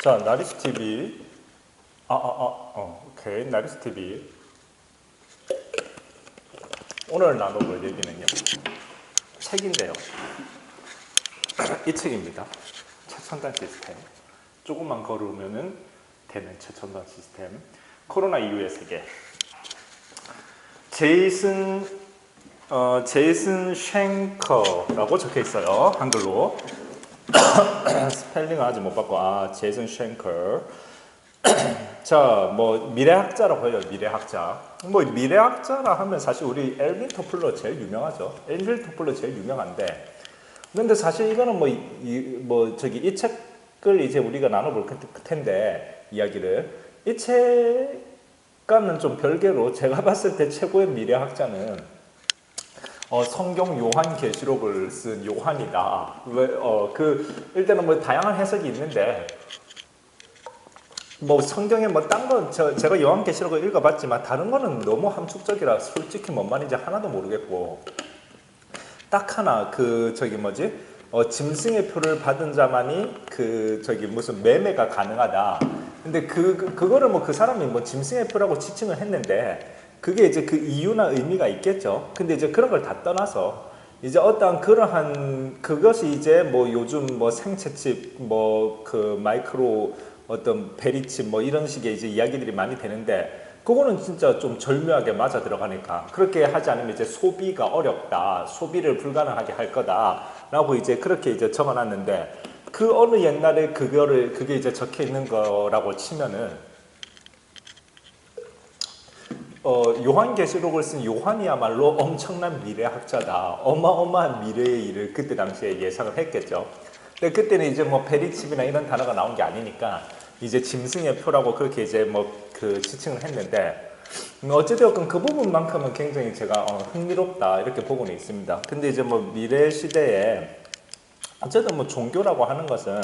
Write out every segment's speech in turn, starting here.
자, 나리스 TV. 오케이. 나리스 TV. 오늘 나눠볼 얘기는요. 책인데요. 이 책입니다. 최첨단 시스템. 조금만 걸으면은 되는 최첨단 시스템. 코로나 이후의 세계. 제이슨 쉔커라고 적혀 있어요. 한글로. 스펠링은 아직 못 봤고, 제이슨 쉔커. 자, 뭐 미래학자라고 해요. 미래학자. 뭐 미래학자라 하면 사실 우리 엘빈 토플러 제일 유명하죠. 엘빈 토플러 제일 유명한데, 근데 사실 이거는 이 책을 이제 우리가 나눠볼 텐데 이야기를 이 책과는 좀 별개로 제가 봤을 때 최고의 미래학자는 성경 요한계시록을 쓴 요한이다. 일단은 뭐 다양한 해석이 있는데, 뭐 성경에 뭐 딴 건 제가 요한계시록을 읽어봤지만 다른 거는 너무 함축적이라 솔직히 뭔 말인지 하나도 모르겠고, 딱 하나 짐승의 표를 받은 자만이 무슨 매매가 가능하다. 근데 그거를 뭐 그 사람이 뭐 짐승의 표라고 지칭을 했는데, 그게 이제 그 이유나 의미가 있겠죠. 근데 이제 그런 걸 다 떠나서 이제 어떠한 그러한 그것이 이제 뭐 요즘 뭐 생체칩 뭐 그 마이크로 어떤 베리칩 뭐 이런 식의 이제 이야기들이 많이 되는데, 그거는 진짜 좀 절묘하게 맞아 들어가니까 그렇게 하지 않으면 이제 소비가 어렵다, 소비를 불가능하게 할 거다라고 이제 그렇게 이제 적어놨는데, 그 어느 옛날에 그게 이제 적혀 있는 거라고 치면은 요한계시록을 쓴 요한이야말로 엄청난 미래학자다. 어마어마한 미래의 일을 그때 당시에 예상을 했겠죠. 근데 그때는 이제 뭐 베리칩이나 이런 단어가 나온 게 아니니까 이제 짐승의 표라고 그렇게 이제 지칭을 했는데, 어찌되었건 그 부분만큼은 굉장히 제가 흥미롭다 이렇게 보고는 있습니다. 근데 이제 뭐 미래 시대에 어쨌든 뭐 종교라고 하는 것은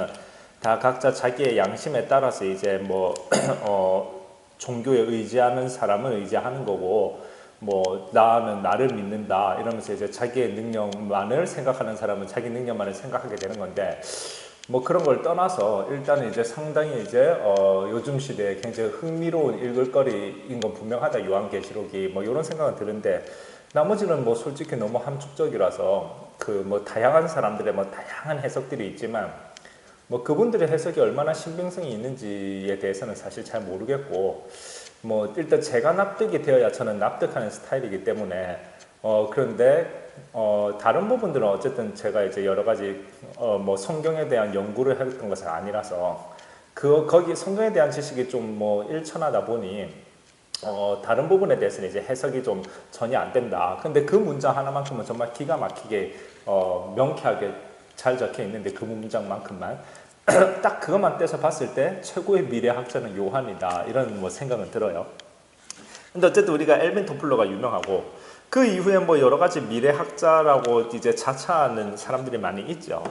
다 각자 자기의 양심에 따라서 이제 종교에 의지하는 사람은 의지하는 거고, 뭐 나는 나를 믿는다 이러면서 이제 자기의 능력만을 생각하는 사람은 자기 능력만을 생각하게 되는 건데, 뭐 그런 걸 떠나서 일단은 이제 상당히 이제 요즘 시대에 굉장히 흥미로운 읽을거리인 건 분명하다. 요한계시록이 뭐 이런 생각은 드는데, 나머지는 뭐 솔직히 너무 함축적이라서 다양한 사람들의 뭐 다양한 해석들이 있지만, 뭐 그분들의 해석이 얼마나 신빙성이 있는지에 대해서는 사실 잘 모르겠고, 뭐 일단 제가 납득이 되어야 저는 납득하는 스타일이기 때문에 그런데 다른 부분들은 어쨌든 제가 이제 여러 가지 뭐 성경에 대한 연구를 했던 것은 아니라서 거기 성경에 대한 지식이 좀 뭐 일천하다 보니 다른 부분에 대해서는 이제 해석이 좀 전혀 안 된다. 근데 그 문장 하나만큼은 정말 기가 막히게 명쾌하게 잘 적혀 있는데, 그 문장만큼만 딱 그것만 떼서 봤을 때 최고의 미래학자는 요한이다 이런 뭐 생각은 들어요. 근데 어쨌든 우리가 엘빈 토플러가 유명하고, 그 이후에 뭐 여러 가지 미래학자라고 이제 자처하는 사람들이 많이 있죠.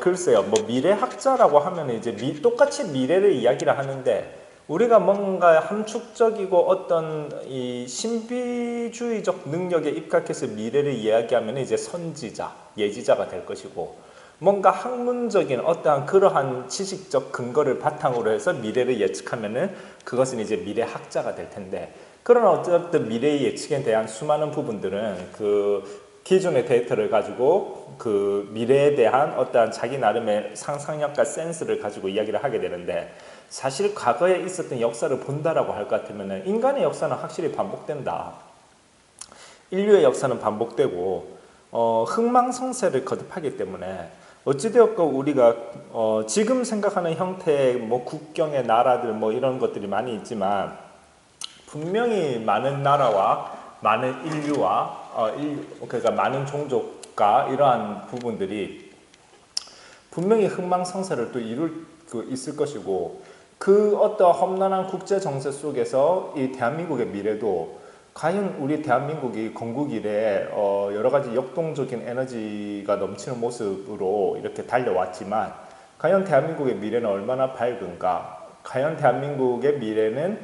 글쎄요, 뭐 미래학자라고 하면 이제 똑같이 미래를 이야기를 하는데, 우리가 뭔가 함축적이고 어떤 이 신비주의적 능력에 입각해서 미래를 이야기하면 이제 선지자, 예지자가 될 것이고, 뭔가 학문적인 어떠한 그러한 지식적 근거를 바탕으로 해서 미래를 예측하면은 그것은 이제 미래학자가 될 텐데, 그런 어떤 미래의 예측에 대한 수많은 부분들은 그 기존의 데이터를 가지고 그 미래에 대한 어떠한 자기 나름의 상상력과 센스를 가지고 이야기를 하게 되는데, 사실 과거에 있었던 역사를 본다라고 할 것 같으면 인간의 역사는 확실히 반복된다. 인류의 역사는 반복되고 흥망성쇠를 거듭하기 때문에 어찌되었건 우리가 지금 생각하는 형태의 뭐 국경의 나라들 뭐 이런 것들이 많이 있지만, 분명히 많은 나라와 많은 인류와 그러니까 많은 종족과 이러한 부분들이 분명히 흥망성쇠를 또 이룰 있을 것이고, 그 어떤 험난한 국제 정세 속에서 이 대한민국의 미래도 과연 우리 대한민국이 건국 이래 여러 가지 역동적인 에너지가 넘치는 모습으로 이렇게 달려왔지만, 과연 대한민국의 미래는 얼마나 밝은가? 과연 대한민국의 미래는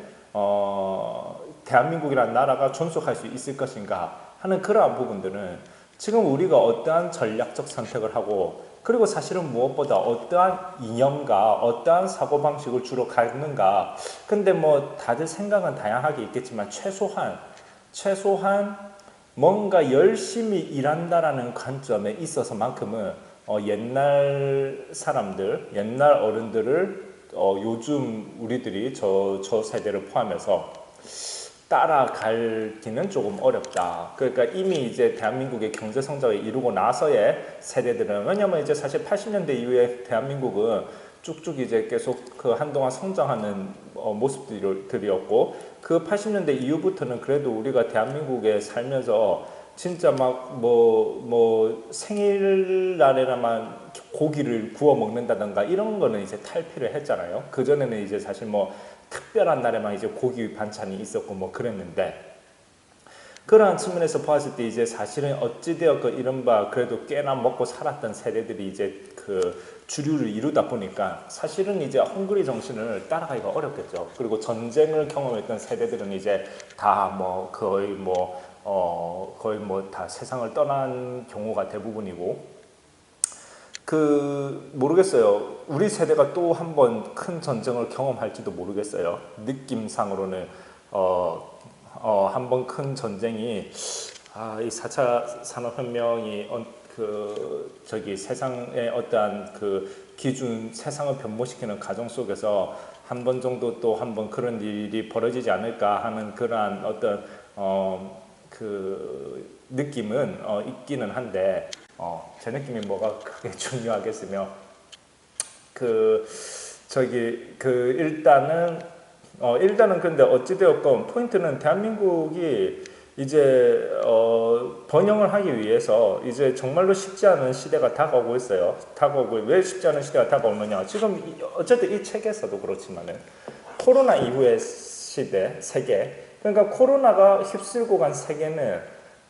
대한민국이라는 나라가 존속할 수 있을 것인가 하는 그러한 부분들은 지금 우리가 어떠한 전략적 선택을 하고 그리고 사실은 무엇보다 어떠한 이념과 어떠한 사고방식을 주로 갖는가. 근데 뭐 다들 생각은 다양하게 있겠지만 최소한 뭔가 열심히 일한다라는 관점에 있어서만큼은 옛날 사람들, 옛날 어른들을 요즘 우리들이 저 세대를 포함해서 따라가기는 조금 어렵다. 그러니까 이미 이제 대한민국의 경제 성장을 이루고 나서의 세대들은, 왜냐면 이제 사실 80년대 이후에 대한민국은 쭉쭉 이제 계속 그 한동안 성장하는 모습들이었고, 그 80년대 이후부터는 그래도 우리가 대한민국에 살면서 진짜 막 뭐 생일날에나만 고기를 구워 먹는다던가 이런 거는 이제 탈피를 했잖아요. 그 전에는 이제 사실 뭐 특별한 날에만 이제 고기 반찬이 있었고 뭐 그랬는데, 그러한 측면에서 봤을 때 이제 사실은 어찌되어 그 이른바 그래도 꽤나 먹고 살았던 세대들이 이제 그 주류를 이루다 보니까 사실은 이제 헝그리 정신을 따라가기가 어렵겠죠. 그리고 전쟁을 경험했던 세대들은 이제 다 뭐 거의 뭐 다 세상을 떠난 경우가 대부분이고, 모르겠어요. 우리 세대가 또 한 번 큰 전쟁을 경험할지도 모르겠어요. 느낌상으로는 한 번 큰 전쟁이 이 4차 산업혁명이 세상의 어떠한 그 기준, 세상을 변모시키는 과정 속에서 한 번 정도 또 한 번 그런 일이 벌어지지 않을까 하는 그러한 어떤 그 느낌은 있기는 한데, 제 느낌이 뭐가 크게 중요하겠으며, 일단은 근데 어찌되었건 포인트는 대한민국이 이제 번영을 하기 위해서 이제 정말로 쉽지 않은 시대가 다가오고 있어요. 왜 쉽지 않은 시대가 다가오느냐? 지금 어쨌든 이 책에서도 그렇지만은 코로나 이후의 시대, 세계. 그러니까 코로나가 휩쓸고 간 세계는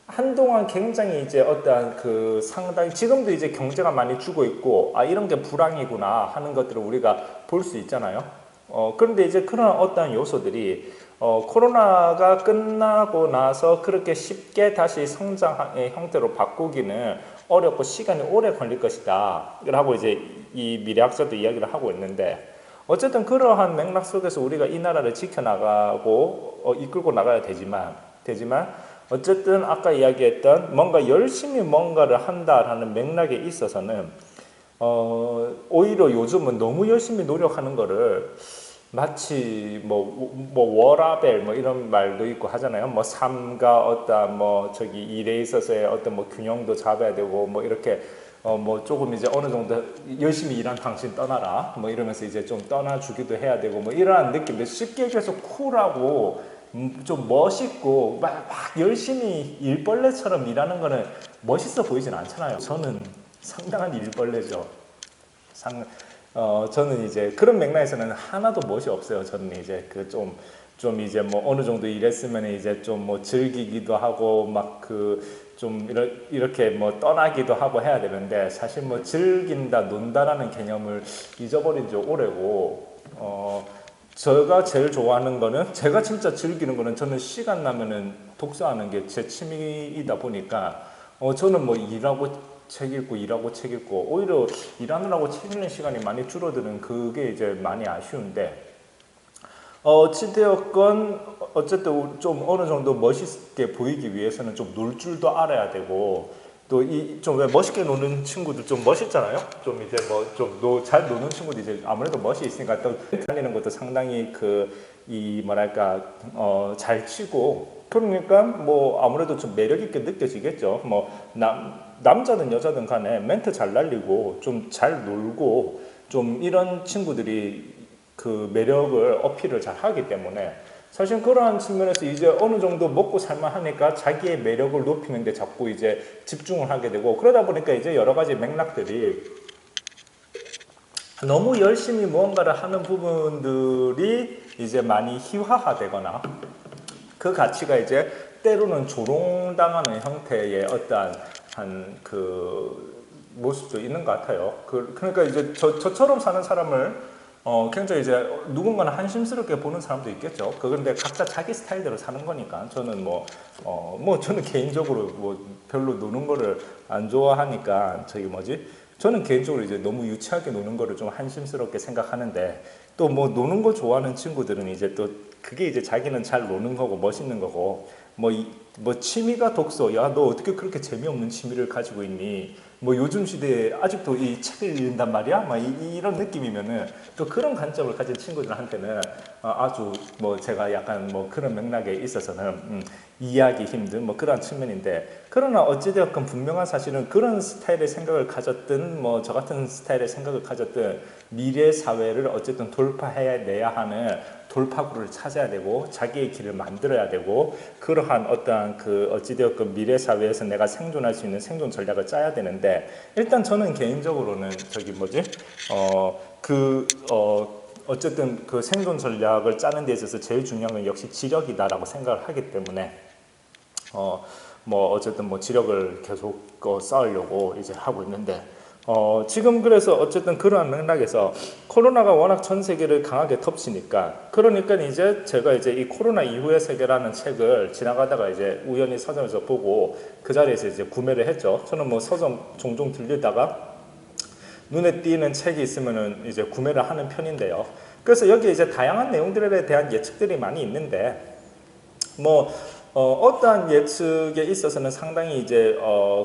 한동안 굉장히 이제 어떠한 상당히 지금도 이제 경제가 많이 죽어 있고, 이런 게 불황이구나 하는 것들을 우리가 볼 수 있잖아요. 그런데 이제 그런 어떠한 요소들이 코로나가 끝나고 나서 그렇게 쉽게 다시 성장의 형태로 바꾸기는 어렵고 시간이 오래 걸릴 것이다 라고 이제 이 미래학자도 이야기를 하고 있는데, 어쨌든 그러한 맥락 속에서 우리가 이 나라를 지켜나가고 이끌고 나가야 되지만 어쨌든 아까 이야기했던 뭔가 열심히 뭔가를 한다라는 맥락에 있어서는 오히려 요즘은 너무 열심히 노력하는 거를 마치 워라벨 이런 말도 있고 하잖아요. 뭐 삶과 어떤 일에 있어서의 어떤 균형도 잡아야 되고 이렇게 조금 이제 어느 정도 열심히 일한 당신 떠나라 이러면서 이제 좀 떠나주기도 해야 되고 이러한 느낌인데, 쉽게 얘기해서 쿨하고 좀 멋있고 막 열심히 일벌레처럼 일하는 거는 멋있어 보이진 않잖아요. 저는 상당한 일벌레죠. 저는 이제 그런 맥락에서는 하나도 멋이 없어요. 저는 이제 좀 이제 어느 정도 일했으면 이제 좀 즐기기도 하고 좀 이렇게 떠나기도 하고 해야 되는데, 사실 즐긴다, 논다라는 개념을 잊어버린 지 오래고, 제가 제일 좋아하는 거는, 제가 진짜 즐기는 거는, 저는 시간 나면은 독서하는 게 제 취미이다 보니까 저는 일하고 책 읽고 오히려 일하느라고 책 읽는 시간이 많이 줄어드는 그게 이제 많이 아쉬운데, 어찌되었건 어쨌든 좀 어느 정도 멋있게 보이기 위해서는 좀 놀 줄도 알아야 되고, 또 좀 왜 멋있게 노는 친구들 좀 멋있잖아요. 좀 이제 잘 노는 친구들 이제 아무래도 멋이 있으니까 또 달리는 것도 상당히 잘 치고, 그러니까 아무래도 좀 매력 있게 느껴지겠죠. 남자든 여자든 간에 멘트 잘 날리고 좀 잘 놀고 좀 이런 친구들이 그 매력을 어필을 잘 하기 때문에, 사실 그러한 측면에서 이제 어느 정도 먹고 살만하니까 자기의 매력을 높이는 데 자꾸 이제 집중을 하게 되고, 그러다 보니까 이제 여러 가지 맥락들이 너무 열심히 무언가를 하는 부분들이 이제 많이 희화화되거나, 그 가치가 이제 때로는 조롱당하는 형태의 어떠한 모습도 있는 것 같아요. 그러니까 이제 저처럼 사는 사람을 굉장히 이제 누군가는 한심스럽게 보는 사람도 있겠죠. 그런데 각자 자기 스타일대로 사는 거니까, 저는 저는 개인적으로 별로 노는 거를 안 좋아하니까 저는 개인적으로 이제 너무 유치하게 노는 거를 좀 한심스럽게 생각하는데 또 뭐 노는 거 좋아하는 친구들은 이제 또 그게 이제 자기는 잘 노는 거고 멋있는 거고 뭐 취미가 독서. 야, 너 어떻게 그렇게 재미없는 취미를 가지고 있니? 뭐 요즘 시대에 아직도 이 책을 읽는단 말이야? 막 이런 느낌이면은 또 그런 관점을 가진 친구들한테는 아주 뭐 제가 약간 뭐 그런 맥락에 있어서는 이해하기 힘든 뭐 그런 측면인데, 그러나 어찌되었건 분명한 사실은 그런 스타일의 생각을 가졌든 뭐 저 같은 스타일의 생각을 가졌든 미래 사회를 어쨌든 돌파해내야 하는 돌파구를 찾아야 되고 자기의 길을 만들어야 되고, 그러한 어떠한 그 어찌되었건 미래 사회에서 내가 생존할 수 있는 생존 전략을 짜야 되는데, 일단 저는 개인적으로는 저기 뭐지 어쨌든 그 생존 전략을 짜는 데 있어서 제일 중요한 건 역시 지력이다라고 생각을 하기 때문에 뭐 어쨌든 뭐 지력을 계속 쌓으려고 이제 하고 있는데, 지금 그래서 어쨌든 그러한 맥락에서 코로나가 워낙 전 세계를 강하게 덮치니까, 그러니까 이제 제가 이제 이 코로나 이후의 세계라는 책을 지나가다가 이제 우연히 서점에서 보고 그 자리에서 이제 구매를 했죠. 저는 뭐 서점 종종 들리다가 눈에 띄는 책이 있으면은 이제 구매를 하는 편인데요. 그래서 여기 이제 다양한 내용들에 대한 예측들이 많이 있는데, 뭐 어떠한 예측에 있어서는 상당히 이제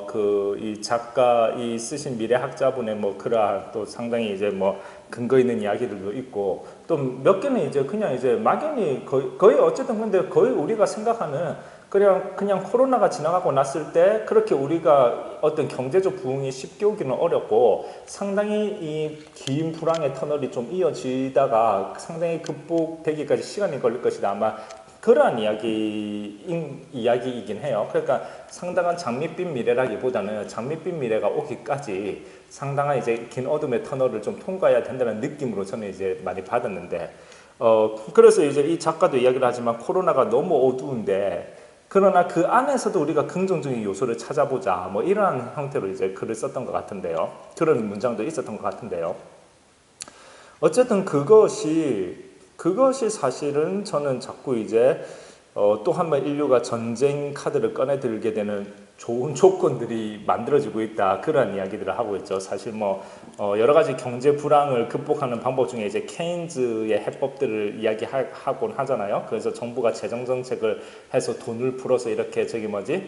그 이 작가 이 쓰신 미래학자분의 뭐 그러한 또 상당히 이제 뭐 근거 있는 이야기들도 있고, 또 몇 개는 이제 그냥 이제 막연히 거의 어쨌든 근데 거의 우리가 생각하는 그냥 코로나가 지나가고 났을 때 그렇게 우리가 어떤 경제적 부흥이 쉽게 오기는 어렵고, 상당히 이 긴 불황의 터널이 좀 이어지다가 상당히 극복되기까지 시간이 걸릴 것이다, 아마 그러한 이야기이긴 해요. 그러니까 상당한 장밋빛 미래라기보다는 장밋빛 미래가 오기까지 상당한 이제 긴 어둠의 터널을 좀 통과해야 된다는 느낌으로 저는 이제 많이 받았는데, 그래서 이제 이 작가도 이야기를 하지만 코로나가 너무 어두운데 그러나 그 안에서도 우리가 긍정적인 요소를 찾아보자, 뭐 이러한 형태로 이제 글을 썼던 것 같은데요. 그런 문장도 있었던 것 같은데요. 어쨌든 그것이 사실은 저는 자꾸 이제 또 한 번 인류가 전쟁 카드를 꺼내 들게 되는 좋은 조건들이 만들어지고 있다, 그런 이야기들을 하고 있죠. 사실 뭐 여러 가지 경제 불황을 극복하는 방법 중에 이제 케인즈의 해법들을 이야기하곤 하잖아요. 그래서 정부가 재정 정책을 해서 돈을 풀어서 이렇게 저기 뭐지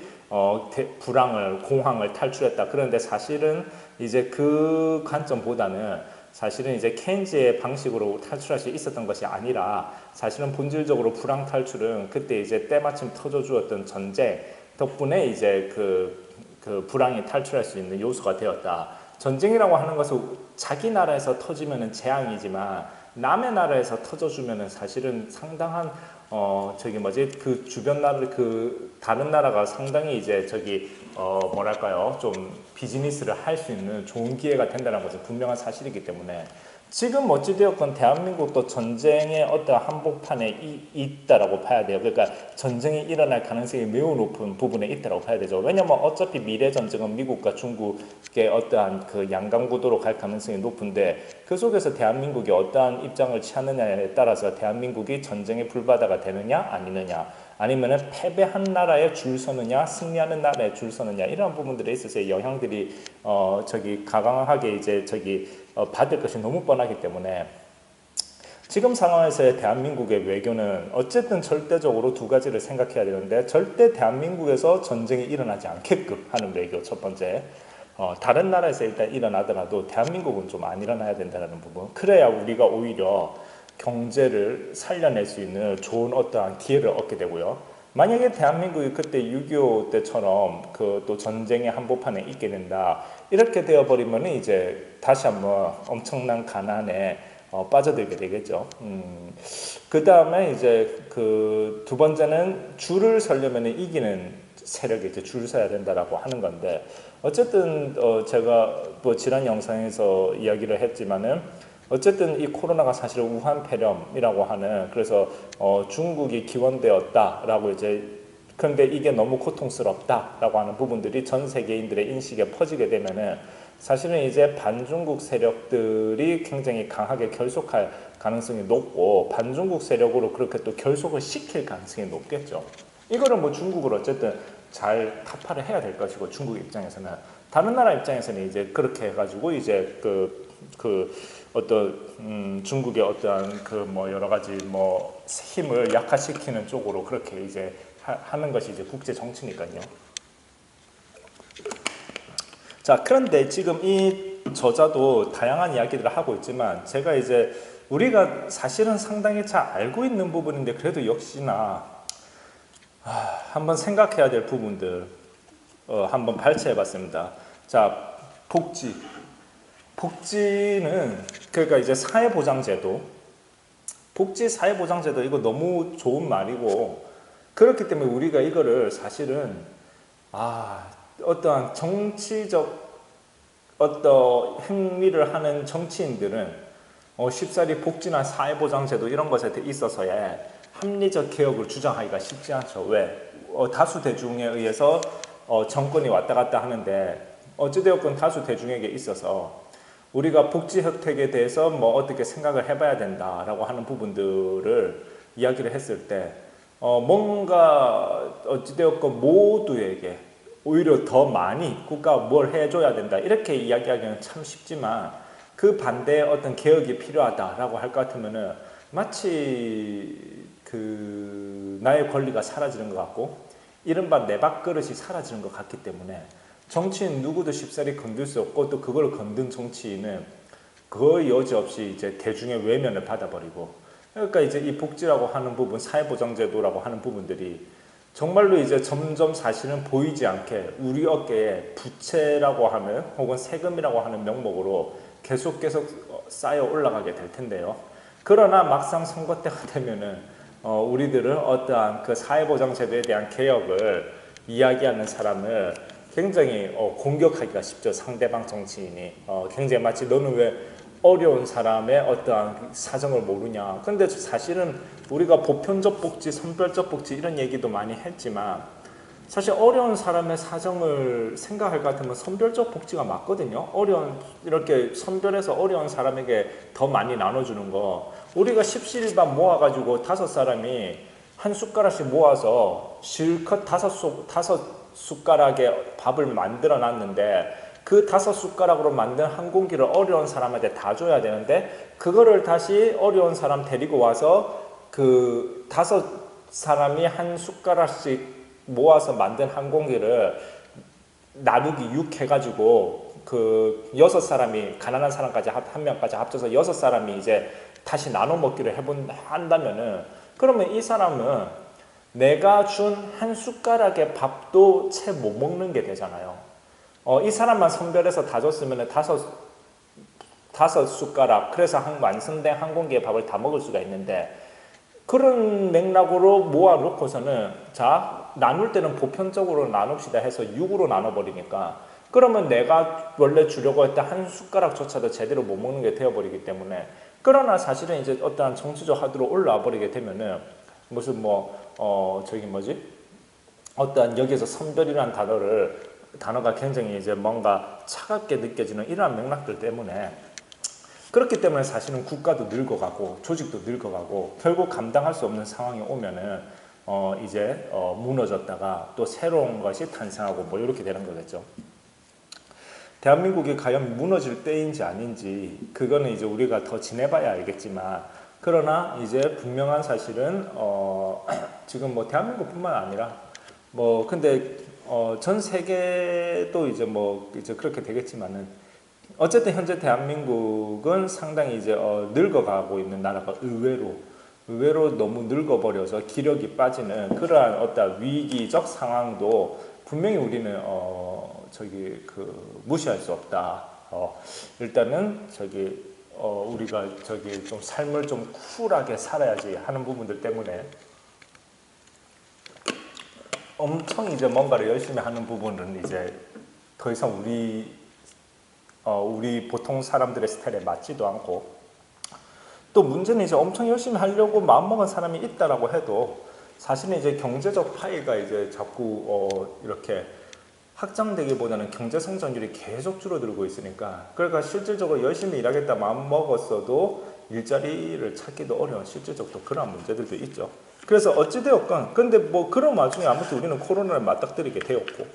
불황을 공황을 탈출했다. 그런데 사실은 이제 그 관점보다는 사실은 이제 케인즈의 방식으로 탈출할 수 있었던 것이 아니라, 사실은 본질적으로 불황 탈출은 그때 이제 때마침 터져주었던 전쟁 덕분에 이제 그 불황이 탈출할 수 있는 요소가 되었다. 전쟁이라고 하는 것은 자기 나라에서 터지면은 재앙이지만 남의 나라에서 터져주면은 사실은 상당한 저기 뭐지 그 주변 나라 그 다른 나라가 상당히 이제 저기 뭐랄까요 좀 비즈니스를 할 수 있는 좋은 기회가 된다는 것은 분명한 사실이기 때문에, 지금 어찌되었건 대한민국도 전쟁의 어떤 한복판에 있다라고 봐야 돼요. 그러니까 전쟁이 일어날 가능성이 매우 높은 부분에 있다라고 봐야 되죠. 왜냐면 어차피 미래 전쟁은 미국과 중국의 어떠한 그 양강구도로 갈 가능성이 높은데, 그 속에서 대한민국이 어떠한 입장을 취하느냐에 따라서 대한민국이 전쟁의 불바다가 되느냐 아니느냐, 아니면은 패배한 나라에 줄 서느냐 승리하는 나라에 줄 서느냐, 이런 부분들에 있어서의 영향들이 저기 가강하게 이제 저기 받을 것이 너무 뻔하기 때문에, 지금 상황에서의 대한민국의 외교는 어쨌든 절대적으로 두 가지를 생각해야 되는데, 절대 대한민국에서 전쟁이 일어나지 않게끔 하는 외교 첫 번째, 다른 나라에서 일단 일어나더라도 대한민국은 좀 안 일어나야 된다는 부분, 그래야 우리가 오히려 경제를 살려낼 수 있는 좋은 어떠한 기회를 얻게 되고요. 만약에 대한민국이 그때 6.25 때처럼 그 또 전쟁의 한복판에 있게 된다, 이렇게 되어버리면 이제 다시 한번 엄청난 가난에 빠져들게 되겠죠. 그 다음에 이제 그 두 번째는 줄을 서려면 이기는 세력이 이제 줄 서야 된다라고 하는 건데, 어쨌든 제가 뭐 지난 영상에서 이야기를 했지만은 어쨌든 이 코로나가 사실 우한 폐렴이라고 하는, 그래서 중국이 기원되었다라고 이제, 그런데 이게 너무 고통스럽다라고 하는 부분들이 전 세계인들의 인식에 퍼지게 되면은 사실은 이제 반중국 세력들이 굉장히 강하게 결속할 가능성이 높고, 반중국 세력으로 그렇게 또 결속을 시킬 가능성이 높겠죠. 이거를 뭐 중국을 어쨌든 잘 타파를 해야 될 것이고, 중국 입장에서는 다른 나라 입장에서는 이제 그렇게 해가지고 이제 어떤 중국의 어떠한 그 뭐 여러 가지 뭐 힘을 약화시키는 쪽으로 그렇게 이제 하는 것이 이제 국제 정치니까요. 자, 그런데 지금 이 저자도 다양한 이야기들을 하고 있지만 제가 이제 우리가 사실은 상당히 잘 알고 있는 부분인데 그래도 역시나 한번 생각해야 될 부분들 한번 발췌해 봤습니다. 자, 복지는 그러니까 이제 사회보장제도, 복지 사회보장제도 이거 너무 좋은 말이고 그렇기 때문에 우리가 이거를 사실은 어떠한 정치적 어떤 행위를 하는 정치인들은 쉽사리 복지나 사회보장제도 이런 것에 있어서의 합리적 개혁을 주장하기가 쉽지 않죠. 왜? 다수 대중에 의해서 정권이 왔다 갔다 하는데 어찌되었건 다수 대중에게 있어서 우리가 복지 혜택에 대해서 뭐 어떻게 생각을 해봐야 된다라고 하는 부분들을 이야기를 했을 때 뭔가 어찌되었건 모두에게 오히려 더 많이 국가가 뭘 해줘야 된다 이렇게 이야기하기는 참 쉽지만 그 반대에 어떤 개혁이 필요하다라고 할 것 같으면은 마치 나의 권리가 사라지는 것 같고 이른바 내 밥그릇이 사라지는 것 같기 때문에 정치인 누구도 쉽사리 건들 수 없고 또 그걸 건든 정치인은 거의 여지없이 이제 대중의 외면을 받아버리고 그러니까 이제 이 복지라고 하는 부분, 사회보장제도라고 하는 부분들이 정말로 이제 점점 사실은 보이지 않게 우리 어깨에 부채라고 하는 혹은 세금이라고 하는 명목으로 계속 쌓여 올라가게 될 텐데요. 그러나 막상 선거 때가 되면은 우리들은 어떠한 그 사회보장제도에 대한 개혁을 이야기하는 사람을 굉장히 공격하기가 쉽죠. 상대방 정치인이 굉장히 마치 너는 왜 어려운 사람의 어떠한 사정을 모르냐. 근데 사실은 우리가 보편적 복지, 선별적 복지 이런 얘기도 많이 했지만 사실 어려운 사람의 사정을 생각할 것 같으면 선별적 복지가 맞거든요. 이렇게 선별해서 어려운 사람에게 더 많이 나눠주는 거. 우리가 십시일반 모아가지고 5사람이 한 숟가락씩 모아서 실컷 다섯 숟가락의 밥을 만들어 놨는데 그 5숟가락으로 만든 한 공기를 어려운 사람한테 다 줘야 되는데 그거를 다시 어려운 사람 데리고 와서 그 5사람이 한 숟가락씩 모아서 만든 한 공기를 나누기 6 해가지고 그 6사람이 가난한 사람까지 한 명까지 합쳐서 6사람이 이제 다시 나눠 먹기를 한다면은 그러면 이 사람은 내가 준 한 숟가락의 밥도 채 못 먹는 게 되잖아요. 이 사람만 선별해서 다 줬으면 다섯 숟가락, 그래서 완성된 한 공기의 밥을 다 먹을 수가 있는데 그런 맥락으로 모아놓고서는 자, 나눌 때는 보편적으로 나눕시다 해서 6으로 나눠버리니까 그러면 내가 원래 주려고 했던 한 숟가락조차도 제대로 못 먹는 게 되어버리기 때문에 그러나 사실은 이제 어떠한 정치적 하드로 올라와 버리게 되면은 무슨 어떠한 여기에서 선별이라는 단어가 굉장히 이제 뭔가 차갑게 느껴지는 이러한 맥락들 때문에 그렇기 때문에 사실은 국가도 늙어가고 조직도 늙어가고 결국 감당할 수 없는 상황이 오면은 이제 무너졌다가 또 새로운 것이 탄생하고 뭐 이렇게 되는 거겠죠. 대한민국이 과연 무너질 때인지 아닌지 그거는 이제 우리가 더 지내봐야 알겠지만 그러나 이제 분명한 사실은 지금 뭐 대한민국뿐만 아니라 근데 전 세계도 이제 이제 그렇게 되겠지만은 어쨌든 현재 대한민국은 상당히 이제 늙어가고 있는 나라가 의외로 너무 늙어버려서 기력이 빠지는 그러한 어떤 위기적 상황도 분명히 우리는 무시할 수 없다. 일단은 우리가 좀 삶을 좀 쿨하게 살아야지 하는 부분들 때문에 엄청 이제 뭔가를 열심히 하는 부분은 이제 더 이상 우리 보통 사람들의 스타일에 맞지도 않고 또 문제는 이제 엄청 열심히 하려고 마음먹은 사람이 있다라고 해도 사실은 이제 경제적 파이가 이제 자꾸 이렇게 확장되기보다는 경제 성장률이 계속 줄어들고 있으니까 그러니까 실질적으로 열심히 일하겠다 마음먹었어도 일자리를 찾기도 어려운 실질적으로 그런 문제들도 있죠. 그래서 어찌되었건 근데 그런 와중에 아무튼 우리는 코로나를 맞닥뜨리게 되었고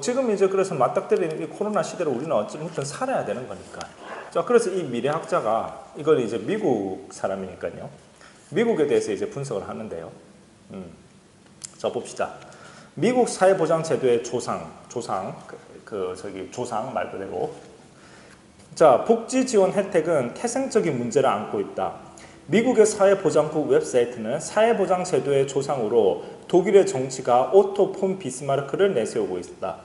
지금 이제 그래서 맞닥뜨리는 이 코로나 시대로 우리는 어쨌든 살아야 되는 거니까. 자, 그래서 이 미래학자가 이걸 이제 미국 사람이니까요. 미국에 대해서 이제 분석을 하는데요. 자, 봅시다. 미국 사회보장제도의 조상 말 그대로. 자, 복지 지원 혜택은 태생적인 문제를 안고 있다. 미국의 사회보장국 웹사이트는 사회보장제도의 조상으로 독일의 정치가 오토 폰 비스마르크를 내세우고 있다.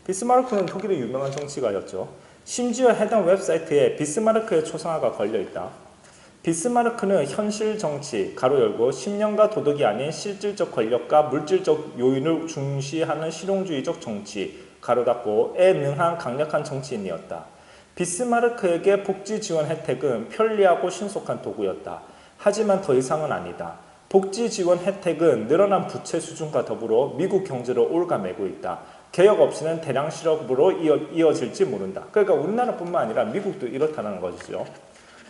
비스마르크는 독일의 유명한 정치가였죠. 심지어 해당 웹사이트에 비스마르크의 초상화가 걸려있다. 비스마르크는 현실 정치, 가로 열고 10년가 도덕이 아닌 실질적 권력과 물질적 요인을 중시하는 실용주의적 정치, 가로 닫고에 능한 강력한 정치인이었다. 비스마르크에게 복지 지원 혜택은 편리하고 신속한 도구였다. 하지만 더 이상은 아니다. 복지 지원 혜택은 늘어난 부채 수준과 더불어 미국 경제를 올가매고 있다. 개혁 없이는 대량 실업으로 이어질지 모른다. 그러니까 우리나라뿐만 아니라 미국도 이렇다는 것이죠.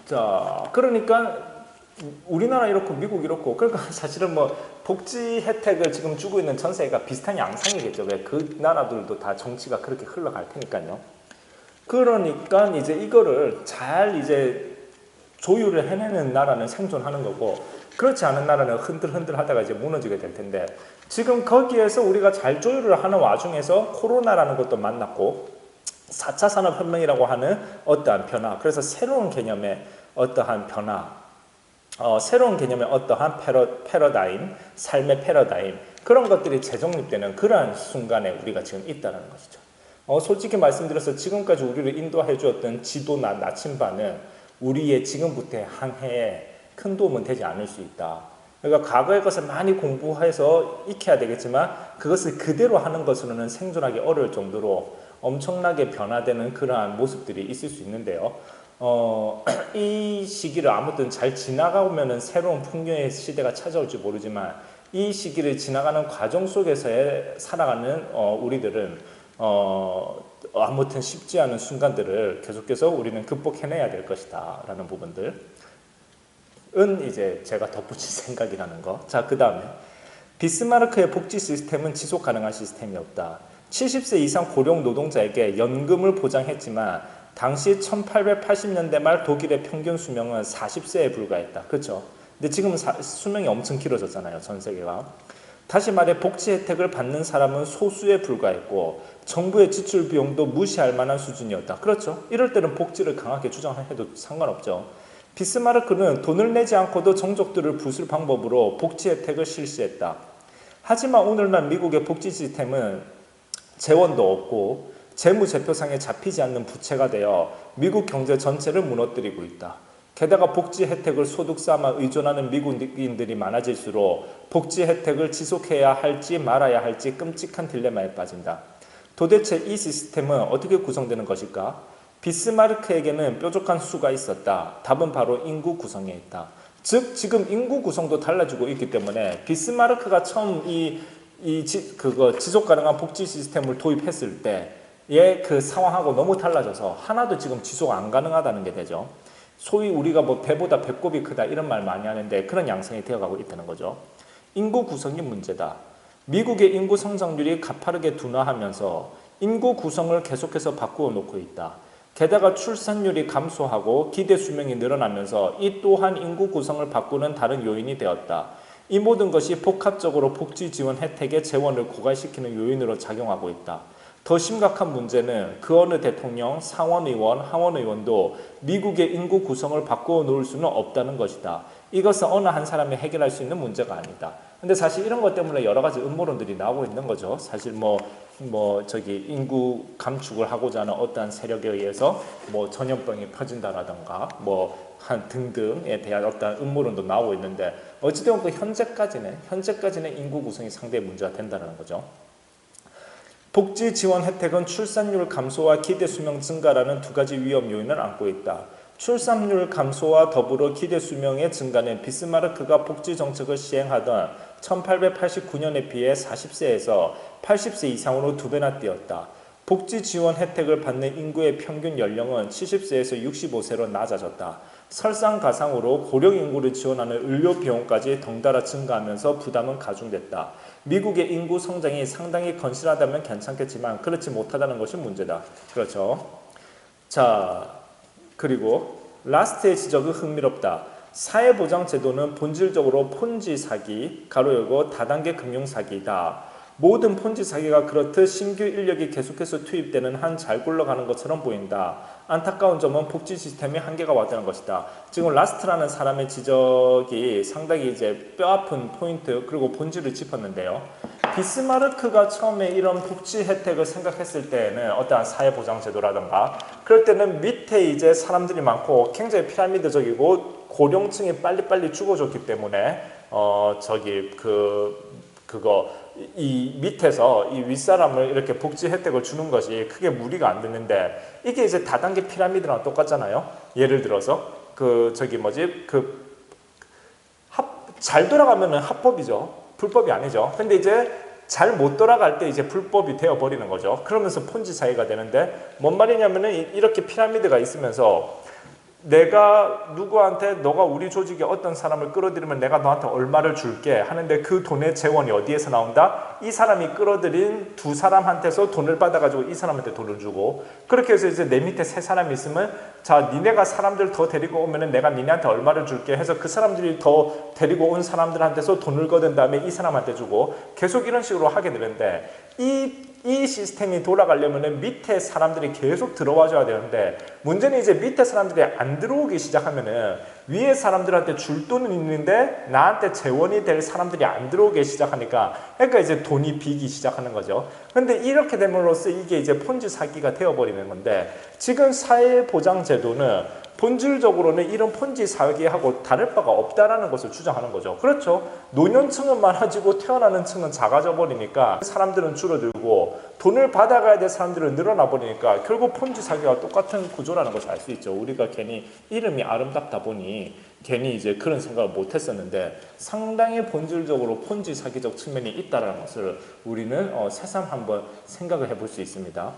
자, 그러니까 우리나라 이렇고 미국 이렇고, 그러니까 사실은 뭐 복지 혜택을 지금 주고 있는 전 세계가 비슷한 양상이겠죠. 왜 그 나라들도 다 정치가 그렇게 흘러갈 테니까요. 그러니까 이제 이거를 잘 이제 조율을 해내는 나라는 생존하는 거고, 그렇지 않은 나라는 흔들흔들 하다가 이제 무너지게 될 텐데, 지금 거기에서 우리가 잘 조율을 하는 와중에서 코로나라는 것도 만났고 4차 산업혁명이라고 하는 어떠한 변화, 그래서 새로운 개념의 어떠한 변화, 새로운 개념의 어떠한 패러다임, 삶의 패러다임, 그런 것들이 재정립되는 그러한 순간에 우리가 지금 있다는 것이죠. 솔직히 말씀드려서 지금까지 우리를 인도해 주었던 지도나 나침반은 우리의 지금부터의 항해에 큰 도움은 되지 않을 수 있다. 그러니까 과거의 것을 많이 공부해서 익혀야 되겠지만 그것을 그대로 하는 것으로는 생존하기 어려울 정도로 엄청나게 변화되는 그러한 모습들이 있을 수 있는데요. 이 시기를 아무튼 잘 지나가면 새로운 풍요의 시대가 찾아올지 모르지만 이 시기를 지나가는 과정 속에서 살아가는 우리들은 아무튼 쉽지 않은 순간들을 계속해서 우리는 극복해내야 될 것이다 라는 부분들은 이제 제가 덧붙일 생각이라는 거. 자, 그 다음에 비스마르크의 복지 시스템은 지속 가능한 시스템이었다. 70세 이상 고령 노동자에게 연금을 보장했지만 당시 1880년대 말 독일의 평균 수명은 40세에 불과했다. 그렇죠? 근데 지금은 수명이 엄청 길어졌잖아요, 전 세계가. 다시 말해 복지 혜택을 받는 사람은 소수에 불과했고 정부의 지출 비용도 무시할 만한 수준이었다. 그렇죠? 이럴 때는 복지를 강하게 주장해도 상관없죠. 비스마르크는 돈을 내지 않고도 정족들을 부술 방법으로 복지 혜택을 실시했다. 하지만 오늘날 미국의 복지 시스템은 재원도 없고 재무제표상에 잡히지 않는 부채가 되어 미국 경제 전체를 무너뜨리고 있다. 게다가 복지 혜택을 소득 삼아 의존하는 미국인들이 많아질수록 복지 혜택을 지속해야 할지 말아야 할지 끔찍한 딜레마에 빠진다. 도대체 이 시스템은 어떻게 구성되는 것일까? 비스마르크에게는 뾰족한 수가 있었다. 답은 바로 인구 구성에 있다. 즉 지금 인구 구성도 달라지고 있기 때문에 비스마르크가 처음 지속 가능한 복지 시스템을 도입했을 때의 그 상황하고 너무 달라져서 하나도 지금 지속 안 가능하다는 게 되죠. 소위 우리가 뭐 배보다 배꼽이 크다 이런 말 많이 하는데 그런 양상이 되어가고 있다는 거죠. 인구 구성이 문제다. 미국의 인구 성장률이 가파르게 둔화하면서 인구 구성을 계속해서 바꾸어 놓고 있다. 게다가 출산율이 감소하고 기대 수명이 늘어나면서 이 또한 인구 구성을 바꾸는 다른 요인이 되었다. 이 모든 것이 복합적으로 복지 지원 혜택의 재원을 고갈시키는 요인으로 작용하고 있다. 더 심각한 문제는 그 어느 대통령, 상원의원, 하원의원도 미국의 인구 구성을 바꾸어 놓을 수는 없다는 것이다. 이것은 어느 한 사람이 해결할 수 있는 문제가 아니다. 근데 사실 이런 것 때문에 여러 가지 음모론들이 나오고 있는 거죠. 사실 인구 감축을 하고자 하는 어떠한 세력에 의해서 전염병이 퍼진다라던가 등등에 대한 어떤 음모론도 나오고 있는데 어찌되건 그 현재까지는 인구 구성이 상당히 문제가 된다는 거죠. 복지 지원 혜택은 출산율 감소와 기대 수명 증가라는 두 가지 위험 요인을 안고 있다. 출산율 감소와 더불어 기대 수명의 증가는 비스마르크가 복지 정책을 시행하던 1889년에 비해 40세에서 80세 이상으로 2배나 뛰었다. 복지 지원 혜택을 받는 인구의 평균 연령은 70세에서 65세로 낮아졌다. 설상가상으로 고령 인구를 지원하는 의료 비용까지 덩달아 증가하면서 부담은 가중됐다. 미국의 인구 성장이 상당히 건실하다면 괜찮겠지만 그렇지 못하다는 것이 문제다. 그렇죠. 자, 그리고 라스트의 지적은 흥미롭다. 사회보장제도는 본질적으로 폰지 사기, 가로 열고 다단계 금융 사기다. 모든 폰지 사기가 그렇듯 신규 인력이 계속해서 투입되는 한 잘 굴러가는 것처럼 보인다. 안타까운 점은 복지 시스템의 한계가 왔다는 것이다. 지금 라스트라는 사람의 지적이 상당히 이제 뼈아픈 포인트 그리고 본질을 짚었는데요. 비스마르크가 처음에 이런 복지 혜택을 생각했을 때는 어떠한 사회보장제도라든가 그럴 때는 밑에 이제 사람들이 많고 굉장히 피라미드적이고 고령층이 빨리빨리 죽어줬기 때문에 이 밑에서 이 윗사람을 이렇게 복지 혜택을 주는 것이 크게 무리가 안 되는데 이게 이제 다단계 피라미드랑 똑같잖아요. 예를 들어서 잘 돌아가면은 합법이죠. 불법이 아니죠. 근데 이제 잘 못 돌아갈 때 이제 불법이 되어 버리는 거죠. 그러면서 폰지 사기가 되는데 뭔 말이냐면은 이렇게 피라미드가 있으면서 내가 누구한테 너가 우리 조직에 어떤 사람을 끌어들이면 내가 너한테 얼마를 줄게 하는데 그 돈의 재원이 어디에서 나온다? 이 사람이 끌어들인 두 사람한테서 돈을 받아가지고 이 사람한테 돈을 주고 그렇게 해서 이제 내 밑에 세 사람이 있으면 자 니네가 사람들 더 데리고 오면은 내가 니네한테 얼마를 줄게 해서 그 사람들이 더 데리고 온 사람들한테서 돈을 거둔 다음에 이 사람한테 주고 계속 이런 식으로 하게 되는데 이 시스템이 돌아가려면 밑에 사람들이 계속 들어와줘야 되는데 문제는 이제 밑에 사람들이 안 들어오기 시작하면은 위에 사람들한테 줄 돈은 있는데 나한테 재원이 될 사람들이 안 들어오기 시작하니까 그러니까 이제 돈이 비기 시작하는 거죠. 근데 이렇게 됨으로써 이게 이제 폰지 사기가 되어버리는 건데 지금 사회보장제도는 본질적으로는 이런 폰지 사기하고 다를 바가 없다라는 것을 주장하는 거죠. 그렇죠. 노년층은 많아지고 태어나는 층은 작아져 버리니까 사람들은 줄어들고 돈을 받아가야 될 사람들은 늘어나 버리니까 결국 폰지 사기와 똑같은 구조라는 것을 알 수 있죠. 우리가 괜히 이름이 아름답다 보니 괜히 이제 그런 생각을 못 했었는데 상당히 본질적으로 폰지 사기적 측면이 있다는 것을 우리는 새삼 한번 생각을 해볼 수 있습니다.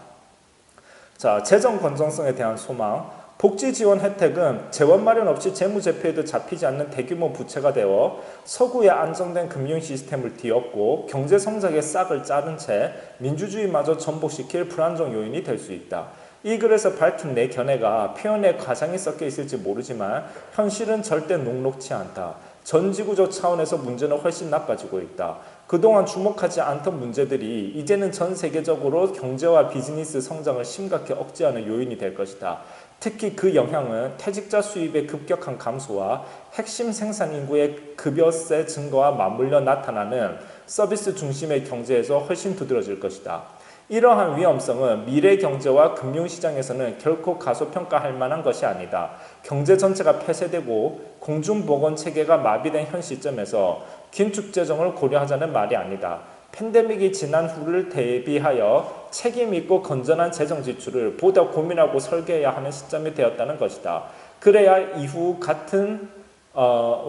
자, 재정 건전성에 대한 소망. 복지 지원 혜택은 재원 마련 없이 재무제표에도 잡히지 않는 대규모 부채가 되어 서구의 안정된 금융 시스템을 뒤엎고 경제 성장의 싹을 자른 채 민주주의마저 전복시킬 불안정 요인이 될 수 있다. 이 글에서 밝힌 내 견해가 표현에 과장이 섞여 있을지 모르지만 현실은 절대 녹록치 않다. 전지구조 차원에서 문제는 훨씬 나빠지고 있다. 그동안 주목하지 않던 문제들이 이제는 전 세계적으로 경제와 비즈니스 성장을 심각히 억제하는 요인이 될 것이다. 특히 그 영향은 퇴직자 수입의 급격한 감소와 핵심 생산 인구의 급여세 증가와 맞물려 나타나는 서비스 중심의 경제에서 훨씬 두드러질 것이다. 이러한 위험성은 미래 경제와 금융시장에서는 결코 가소평가할 만한 것이 아니다. 경제 전체가 폐쇄되고 공중보건체계가 마비된 현 시점에서 긴축재정을 고려하자는 말이 아니다. 팬데믹이 지난 후를 대비하여 책임있고 건전한 재정 지출을 보다 고민하고 설계해야 하는 시점이 되었다는 것이다. 그래야 이후 같은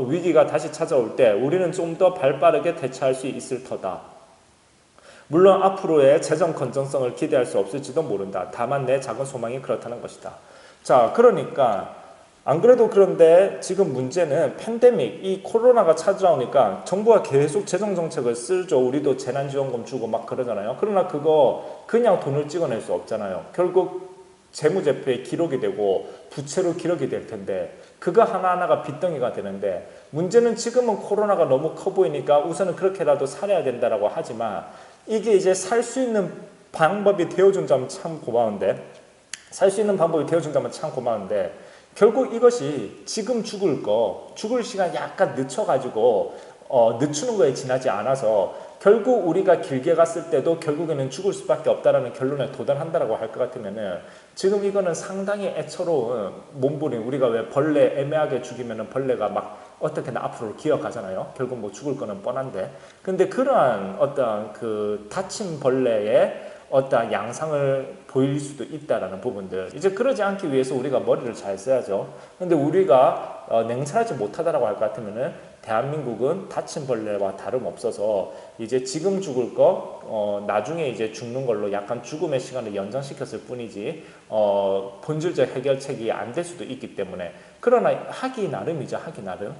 위기가 다시 찾아올 때 우리는 좀 더 발빠르게 대처할 수 있을 터다. 물론 앞으로의 재정 건전성을 기대할 수 없을지도 모른다. 다만 내 작은 소망이 그렇다는 것이다. 자, 그러니까 안 그래도 그런데 지금 문제는 팬데믹, 이 코로나가 찾아오니까 정부가 계속 재정정책을 쓰죠. 우리도 재난지원금 주고 막 그러잖아요. 그러나 그거 그냥 돈을 찍어낼 수 없잖아요. 결국 재무제표에 기록이 되고 부채로 기록이 될 텐데 그거 하나하나가 빚덩이가 되는데 문제는 지금은 코로나가 너무 커 보이니까 우선은 그렇게라도 살아야 된다라고 하지만 이게 이제 살 수 있는 방법이 되어준다면 참 고마운데 결국 이것이 지금 죽을 시간 약간 늦춰가지고 늦추는 거에 지나지 않아서 결국 우리가 길게 갔을 때도 결국에는 죽을 수밖에 없다라는 결론에 도달한다라고 할 것 같으면은 지금 이거는 상당히 애처로운 몸부림. 우리가 왜 벌레 애매하게 죽이면은 벌레가 막 어떻게든 앞으로 기어가잖아요. 결국 뭐 죽을 거는 뻔한데. 근데 그러한 어떤 그 다친 벌레의 어떤 양상을 보일 수도 있다라는 부분들. 이제 그러지 않기 위해서 우리가 머리를 잘 써야죠. 근데 우리가 냉철하지 못하다라고 할 것 같으면은 대한민국은 다친 벌레와 다름없어서 이제 지금 죽을 거 나중에 이제 죽는 걸로 약간 죽음의 시간을 연장시켰을 뿐이지 본질적 해결책이 안 될 수도 있기 때문에 그러나 하기 나름이죠. 하기 나름.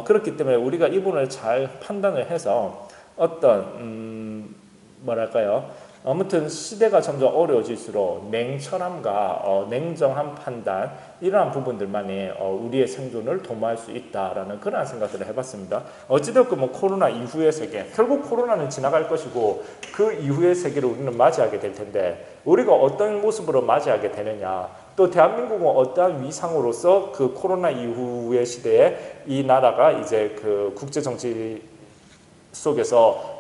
그렇기 때문에 우리가 이 부분을 잘 판단을 해서 어떤 뭐랄까요? 아무튼 시대가 점점 어려워질수록 냉철함과 냉정한 판단 이러한 부분들만이 우리의 생존을 도모할 수 있다라는 그러한 생각들을 해봤습니다. 어찌됐건 뭐 코로나 이후의 세계, 결국 코로나는 지나갈 것이고 그 이후의 세계를 우리는 맞이하게 될 텐데 우리가 어떤 모습으로 맞이하게 되느냐, 또 대한민국은 어떠한 위상으로서 그 코로나 이후의 시대에 이 나라가 이제 그 국제 정치 속에서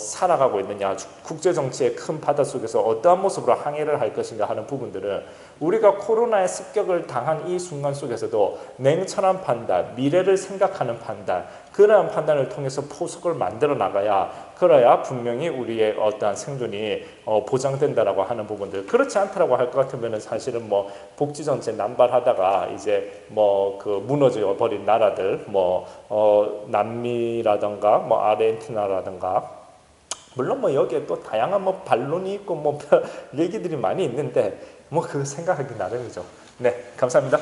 살아가고 있느냐, 국제정치의 큰 바다 속에서 어떠한 모습으로 항해를 할 것인가 하는 부분들을 우리가 코로나의 습격을 당한 이 순간 속에서도 냉철한 판단, 미래를 생각하는 판단, 그러한 판단을 통해서 포석을 만들어 나가야, 그래야 분명히 우리의 어떠한 생존이 보장된다라고 하는 부분들. 그렇지 않다라고 할 것 같으면 사실은 뭐 복지 정책 남발하다가 이제 뭐 그 무너져 버린 나라들, 남미라든가 뭐 아르헨티나라든가, 물론 뭐 여기에 또 다양한 뭐 반론이 있고 뭐 얘기들이 많이 있는데 뭐 그 생각하기 나름이죠. 네, 감사합니다.